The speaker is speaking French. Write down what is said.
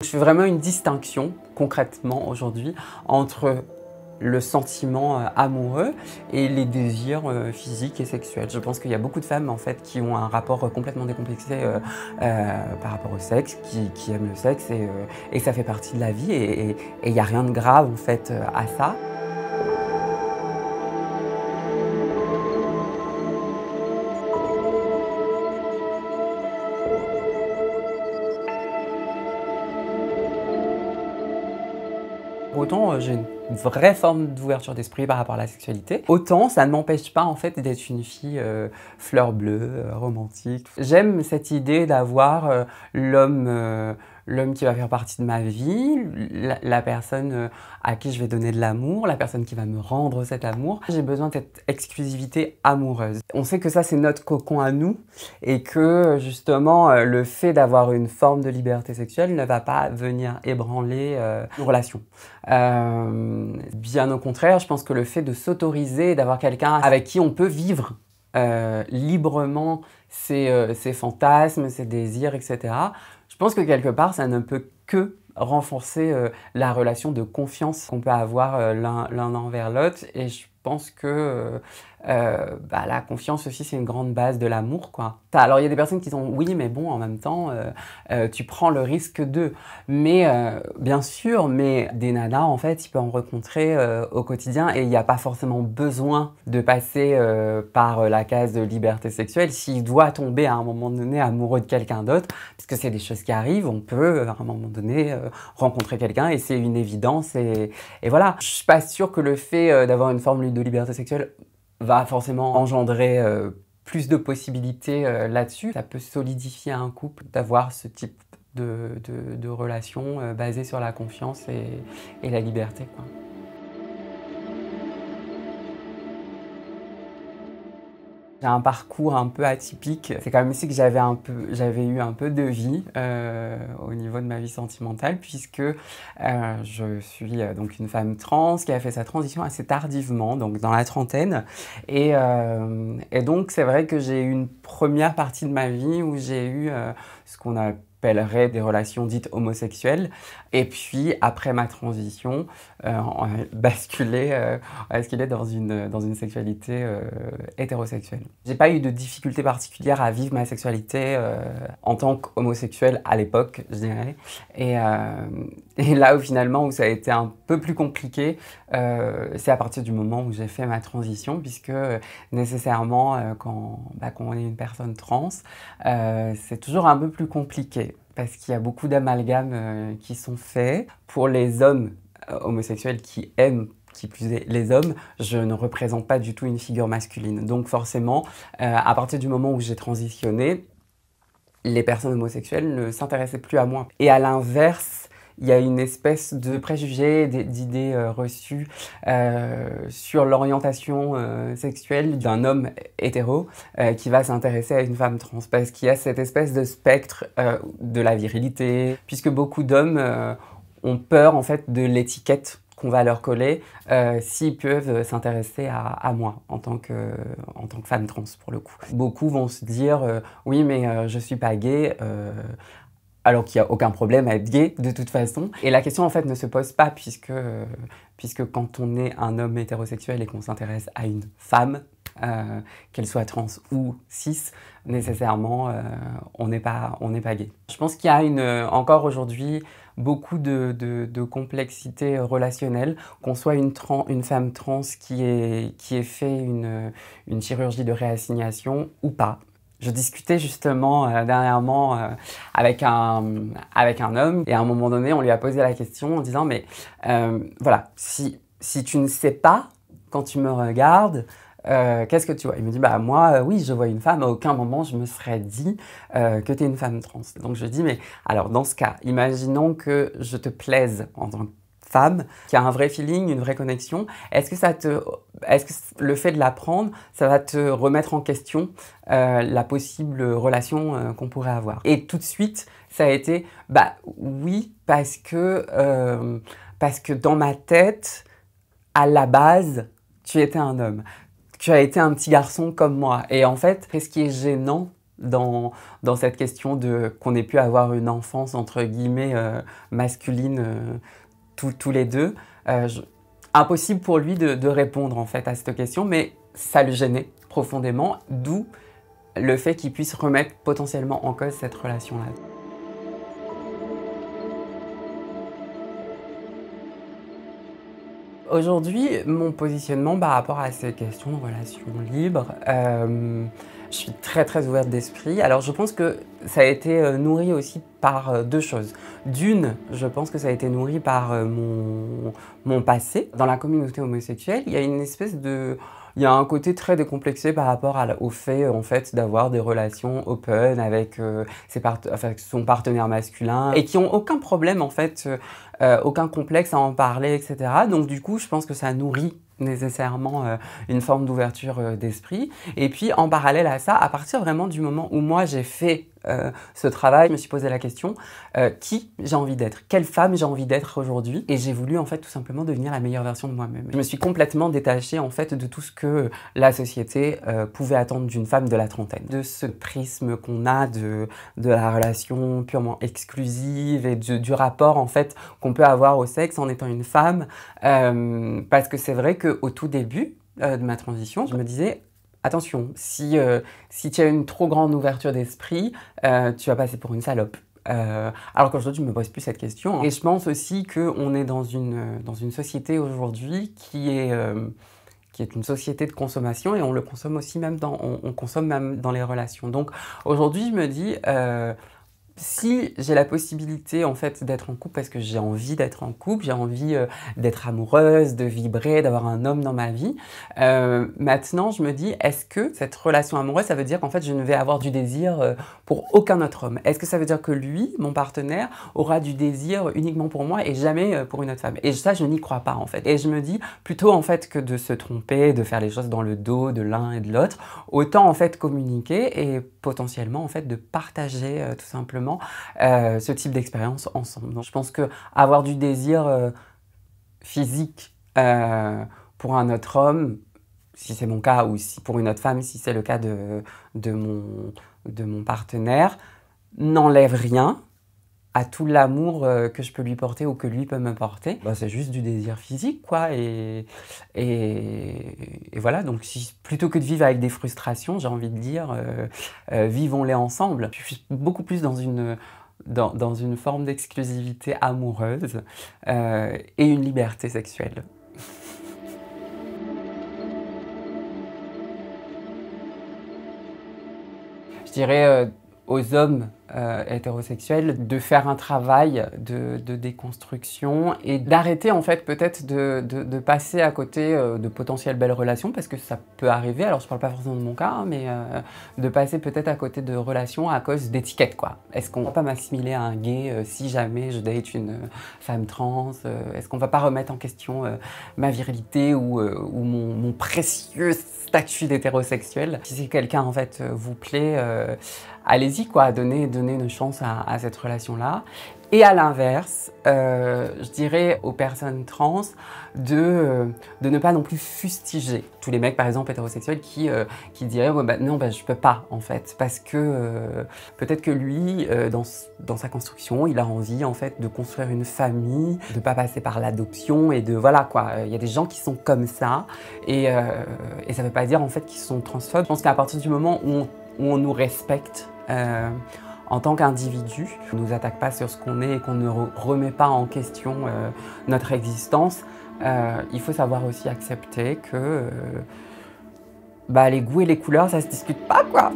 Je fais vraiment une distinction, concrètement, aujourd'hui, entre le sentiment amoureux et les désirs physiques et sexuels. Je pense qu'il y a beaucoup de femmes en fait qui ont un rapport complètement décomplexé par rapport au sexe, qui aiment le sexe et ça fait partie de la vie et il n'y a rien de grave en fait à ça. Autant j'ai une vraie forme d'ouverture d'esprit par rapport à la sexualité, autant ça ne m'empêche pas en fait d'être une fille fleur bleue, romantique. J'aime cette idée d'avoir l'homme qui va faire partie de ma vie, la personne à qui je vais donner de l'amour, la personne qui va me rendre cet amour. J'ai besoin de cette exclusivité amoureuse. On sait que ça c'est notre cocon à nous et que justement le fait d'avoir une forme de liberté sexuelle ne va pas venir ébranler nos relations. Bien au contraire, je pense que le fait de s'autoriser, d'avoir quelqu'un avec qui on peut vivre librement ses fantasmes, ses désirs, etc. Je pense que quelque part, ça ne peut que renforcer la relation de confiance qu'on peut avoir l'un envers l'autre. Et je pense que la confiance aussi, c'est une grande base de l'amour, quoi. Alors, il y a des personnes qui disent « oui, mais bon, en même temps, tu prends le risque de… » Mais bien sûr, mais des nanas, en fait, tu peux en rencontrer au quotidien et il n'y a pas forcément besoin de passer par la case de liberté sexuelle. S'il doit tomber à un moment donné amoureux de quelqu'un d'autre, parce que c'est des choses qui arrivent, on peut à un moment donné rencontrer quelqu'un et c'est une évidence et voilà. Je suis pas sûre que le fait d'avoir une forme de liberté sexuelle va forcément engendrer plus de possibilités là-dessus. Ça peut solidifier un couple d'avoir ce type de relation basée sur la confiance et la liberté, quoi. J'ai un parcours un peu atypique. C'est quand même ici que j'avais eu un peu de vie au niveau de ma vie sentimentale puisque je suis donc une femme trans qui a fait sa transition assez tardivement, donc dans la trentaine. Et donc c'est vrai que j'ai eu une première partie de ma vie où j'ai eu ce qu'on appellerait des relations dites homosexuelles. Et puis après ma transition, basculer dans une sexualité hétérosexuelle. J'ai pas eu de difficulté particulière à vivre ma sexualité en tant qu'homosexuelle à l'époque, je dirais. Et là où finalement où ça a été un peu plus compliqué, c'est à partir du moment où j'ai fait ma transition, puisque nécessairement quand on est une personne trans, c'est toujours un peu plus compliqué. Parce qu'il y a beaucoup d'amalgames qui sont faits. Pour les hommes homosexuels qui aiment, qui plus est les hommes, je ne représente pas du tout une figure masculine. Donc forcément, à partir du moment où j'ai transitionné, les personnes homosexuelles ne s'intéressaient plus à moi. Et à l'inverse, il y a une espèce de préjugés, d'idées reçues sur l'orientation sexuelle d'un homme hétéro qui va s'intéresser à une femme trans. Parce qu'il y a cette espèce de spectre de la virilité, puisque beaucoup d'hommes ont peur en fait de l'étiquette qu'on va leur coller s'ils peuvent s'intéresser à moi en tant que femme trans pour le coup. Beaucoup vont se dire oui mais je suis pas gay, alors qu'il n'y a aucun problème à être gay de toute façon. Et la question en fait ne se pose pas puisque quand on est un homme hétérosexuel et qu'on s'intéresse à une femme, qu'elle soit trans ou cis, nécessairement on n'est pas gay. Je pense qu'il y a encore aujourd'hui beaucoup de complexité relationnelle, qu'on soit une femme trans qui ait fait une chirurgie de réassignation ou pas. Je discutais justement dernièrement avec un homme et à un moment donné, on lui a posé la question en disant « mais voilà, si tu ne sais pas quand tu me regardes, qu'est-ce que tu vois ?» Il me dit « bah moi, oui, je vois une femme, à aucun moment je me serais dit que tu es une femme trans. » Donc je dis « mais alors dans ce cas, imaginons que je te plaise en tant que femme, qui a un vrai feeling, une vraie connexion, est-ce que le fait de l'apprendre, ça va te remettre en question la possible relation qu'on pourrait avoir? » Et tout de suite, ça a été « bah oui, parce que dans ma tête, à la base, tu étais un homme. Tu as été un petit garçon comme moi. » Et en fait, ce qui est gênant dans cette question de qu'on ait pu avoir une enfance entre guillemets masculine tous les deux. Impossible pour lui de répondre en fait à cette question, mais ça le gênait profondément, d'où le fait qu'il puisse remettre potentiellement en cause cette relation-là. Aujourd'hui, mon positionnement par rapport à ces questions de relations libres, je suis très ouverte d'esprit. Alors je pense que ça a été nourri aussi par deux choses. D'une, je pense que ça a été nourri par mon passé. Dans la communauté homosexuelle, il y a une espèce de... Il y a un côté très décomplexé par rapport au fait, en fait d'avoir des relations open avec son partenaire masculin et qui n'ont aucun problème, en fait, aucun complexe à en parler, etc. Donc du coup, je pense que ça nourrit nécessairement une forme d'ouverture d'esprit. Et puis, en parallèle à ça, à partir vraiment du moment où moi j'ai fait ce travail, je me suis posé la question qui j'ai envie d'être, quelle femme j'ai envie d'être aujourd'hui, et j'ai voulu en fait tout simplement devenir la meilleure version de moi-même. Je me suis complètement détachée en fait de tout ce que la société pouvait attendre d'une femme de la trentaine, de ce prisme qu'on a de la relation purement exclusive et du rapport en fait qu'on peut avoir au sexe en étant une femme, parce que c'est vrai qu'au tout début de ma transition, je me disais attention, si tu as une trop grande ouverture d'esprit, tu vas passer pour une salope. Alors qu'aujourd'hui, je ne me pose plus cette question. Hein. Et je pense aussi qu'on est dans une société aujourd'hui qui est une société de consommation et on le consomme aussi on consomme même dans les relations. Donc aujourd'hui, je me dis... si j'ai la possibilité en fait d'être en couple parce que j'ai envie d'être en couple, j'ai envie d'être amoureuse, de vibrer, d'avoir un homme dans ma vie, maintenant je me dis est-ce que cette relation amoureuse ça veut dire qu'en fait je ne vais avoir du désir pour aucun autre homme? Est-ce que ça veut dire que lui, mon partenaire, aura du désir uniquement pour moi et jamais pour une autre femme? Et ça je n'y crois pas en fait. Et je me dis plutôt en fait que de se tromper, de faire les choses dans le dos de l'un et de l'autre, autant en fait communiquer et potentiellement en fait de partager tout simplement ce type d'expérience ensemble. Donc, je pense que avoir du désir physique pour un autre homme, si c'est mon cas, ou si pour une autre femme, si c'est le cas de mon partenaire, n'enlève rien à tout l'amour que je peux lui porter ou que lui peut me porter. Bah, c'est juste du désir physique, quoi. Et voilà, donc plutôt que de vivre avec des frustrations, j'ai envie de dire, vivons-les ensemble. Je suis beaucoup plus dans une forme d'exclusivité amoureuse et une liberté sexuelle. Je dirais aux hommes hétérosexuels de faire un travail de déconstruction et d'arrêter en fait peut-être de passer à côté de potentielles belles relations parce que ça peut arriver, alors je parle pas forcément de mon cas, hein, mais de passer peut-être à côté de relations à cause d'étiquettes quoi. Est-ce qu'on va pas m'assimiler à un gay si jamais je date une femme trans? Est-ce qu'on va pas remettre en question ma virilité ou mon précieux statut d'hétérosexuel? Si quelqu'un en fait vous plaît, allez-y quoi, donnez une chance à cette relation-là. Et à l'inverse, je dirais aux personnes trans de ne pas non plus fustiger tous les mecs par exemple hétérosexuels qui diraient ouais, bah, non bah, je peux pas en fait parce que peut-être que lui dans sa construction il a envie en fait de construire une famille, de pas passer par l'adoption et de voilà quoi, il y a des gens qui sont comme ça et ça veut pas dire en fait qu'ils sont transphobes. Je pense qu'à partir du moment où on nous respecte en tant qu'individu, on ne nous attaque pas sur ce qu'on est et qu'on ne remet pas en question notre existence, il faut savoir aussi accepter que les goûts et les couleurs, ça se discute pas, quoi.